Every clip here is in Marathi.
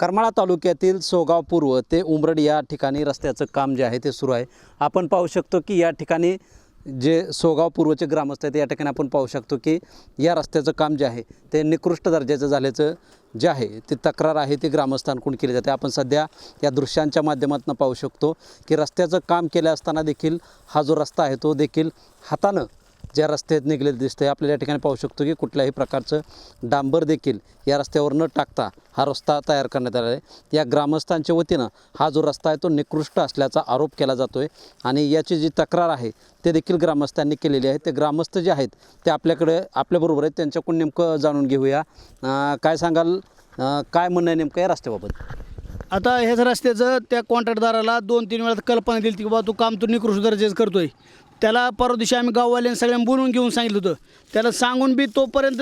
करमाळा तालुक्यातील सोगाव पूर्व ते उमरड या ठिकाणी रस्त्याचं काम जे आहे ते सुरू आहे। आपण पाहू शकतो की या ठिकाणी जे सोगाव पूर्वचे ग्रामस्थ आहेत या ठिकाणी आपण पाहू शकतो की या रस्त्याचं काम जे आहे ते निकृष्ट दर्जाचं झाल्याचं जे आहे ती तक्रार आहे ती ग्रामस्थांकडून केली जाते। आपण सध्या या दृश्यांच्या माध्यमातून पाहू शकतो की रस्त्याचं काम केले असताना देखील हा जो रस्ता आहे तो देखील हातानं ज्या रस्त्यात निघलेलं दिसतंय। आपल्याला या ठिकाणी पाहू शकतो की कुठल्याही प्रकारचं डांबर देखील या रस्त्यावर न टाकता हा रस्ता तयार करण्यात आला आहे। या ग्रामस्थांच्या वतीनं हा जो रस्ता आहे तो निकृष्ट असल्याचा आरोप केला जातोय आणि याची जी तक्रार आहे ते देखील ग्रामस्थांनी केलेली आहे। ते ग्रामस्थ जे आहेत ते आपल्याबरोबर आहेत, त्यांच्याकडून नेमकं जाणून घेऊया। काय सांगाल, काय म्हणणं आहे नेमकं या रस्त्याबाबत? आता ह्याच रस्त्याचं त्या कॉन्ट्रॅक्टदाराला 2-3 वेळा कल्पना दिली की बाबा तू काम तू निकृष्ट दर्जाचं करतोय। त्याला परवा दिवशी आम्ही गाववाल्यांनी सगळ्यांना बोलवून घेऊन सांगितलं होतं। त्याला सांगून बी तोपर्यंत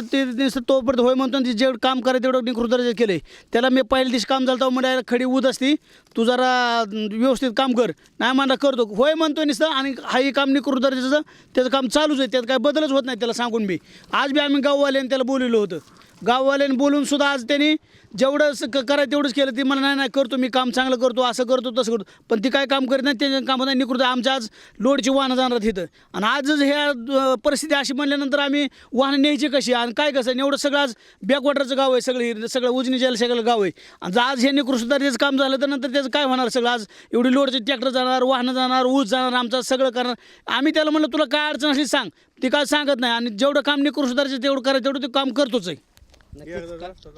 तोपर्यंत होय म्हणतो, जेवढं काम करायचं तेवढं निकृष्ट दर्जाचं केलं आहे। त्याला मी पहिल्या दिवशी काम झालं तर म्हणजे खडी ऊद असती, तू जरा व्यवस्थित काम कर, नाही म्हणला करतो, होय म्हणतोय नुसतं आणि हाही काम निकृष्ट दर्जाचं त्याचं काम चालूच आहे, त्यात काय बदलच होत नाही। त्याला सांगून बी आज बी आम्ही गाववाल्यांनी त्याला बोलवलं होतं। गाववाल्यांनी बोलून सुद्धा आज त्यांनी जेवढं करायचं तेवढंच केलं। ती मला नाही करतो, मी काम चांगलं करतो, असं करतो तसं करतो, पण ती काय काम करत नाही, त्यांच्या कामात नाही निकृष्ट। आमच्या आज लोडची वाहनं जाणार तिथं आणि आजच ह्या परिस्थिती अशी म्हणल्यानंतर आम्ही वाहनं न्यायची कशी आणि काय कसं? एवढं सगळं आज बॅकवॉटरचं गाव आहे, सगळं उजनी जायला सगळं गाव आहे आणि आज हे निकृष्ट दर्जाचं काम झालं तर नंतर त्याचं काय होणार? सगळं आज एवढी लोडचे ट्रॅक्टर जाणार, वाहनं जाणार, ऊस जाणार, आमचं सगळं करणार। आम्ही त्याला म्हणलं तुला काय अडचण असली सांग, ती काय सांगत नाही आणि जेवढं काम निकृष्ट दर्जाचं तेवढं करायचं तेवढं ते काम करतोच आहे।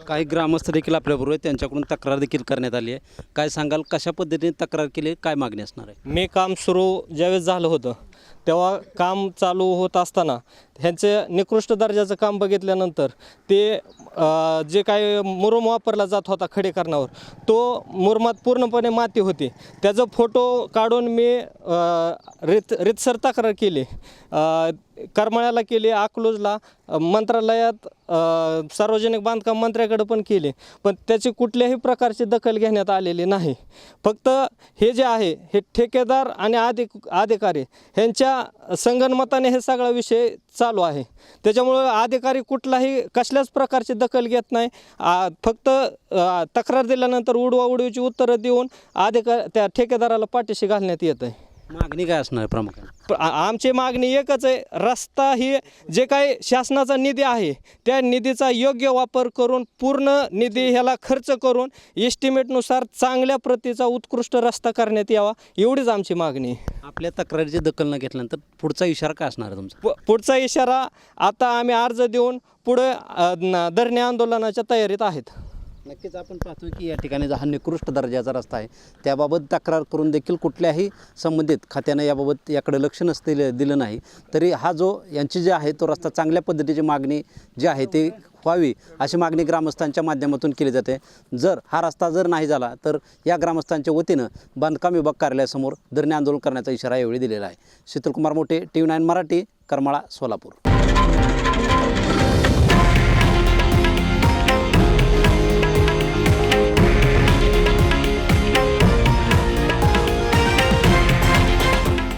काही ग्रामस्थ देखील आपल्याबरोबर आहेत, त्यांच्याकडून तक्रार देखील करण्यात आली आहे। काय सांगाल, कशा पद्धतीने तक्रार केली, काय मागणी असणार आहे? मी काम सुरू ज्यावेळेस झालं होतं तेव्हा काम चालू होत असताना ह्यांचे निकृष्ट दर्जाचं काम बघितल्यानंतर ते जे काय मुरुम वापरला जात होता खडीकरणावर, तो मुरुमात पूर्णपणे माती होती। त्याचं फोटो काढून मी रीतसर तक्रार केली, करमाळ्याला केली, अकलूजला, मंत्रालयात, सार्वजनिक बांधकाम मंत्र्याकडे पण केली, पण त्याची कुठल्याही प्रकारची दखल घेण्यात आलेली नाही। फक्त हे जे आहे हे ठेकेदार आणि अधिकारी ह्यांच्या संगनमताने हे सगळा विषय चालू आहे। त्याच्यामुळं अधिकारी कुठलाही कसल्याच प्रकारची दखल घेत नाही, फक्त तक्रार दिल्यानंतर उडवाउडवीची उत्तरं देऊन त्या ठेकेदाराला पाठीशी घालण्यात येत आहे। मागणी काय असणार आहे प्रामुख्याने? आमची मागणी एकच आहे, रस्ता ही जे काही शासनाचा निधी आहे त्या निधीचा योग्य वापर करून पूर्ण निधी ह्याला खर्च करून एस्टिमेटनुसार चांगल्या प्रतीचा उत्कृष्ट रस्ता करण्यात यावा, एवढीच आमची मागणी आहे। आपल्या तक्रारीची दखल न घेतल्यानंतर पुढचा इशारा काय असणार आहे तुमचा? पुढचा इशारा आता आम्ही अर्ज देऊन पुढे धरणे आंदोलनाच्या तयारीत आहेत। नक्कीच आपण पाहतो की या ठिकाणी हा निकृष्ट दर्जाचा रस्ता आहे, त्याबाबत तक्रार करून देखील कुठल्याही संबंधित खात्यानं याबाबत याकडे लक्ष दिलं नाही। तरी हा जो यांची जे आहे तो रस्ता चांगल्या पद्धतीची मागणी जी आहे ती व्हावी अशी मागणी ग्रामस्थांच्या माध्यमातून केली जाते। जर हा रस्ता नाही झाला तर या ग्रामस्थांच्या वतीनं बांधकाम विभाग कार्यालयासमोर धरणे आंदोलन करण्याचा इशारा यावेळी दिलेला आहे। शीतलकुमार मोठे, TV9 मराठी, करमाळा, सोलापूर।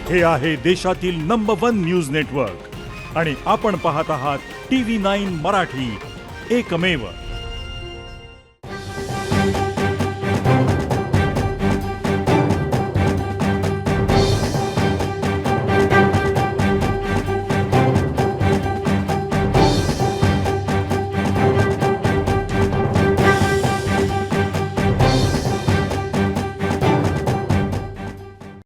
हे आहे देशातील नंबर 1 न्यूज नेटवर्क आणि आपण पाहत आहात TV9 मराठी, एकमेव।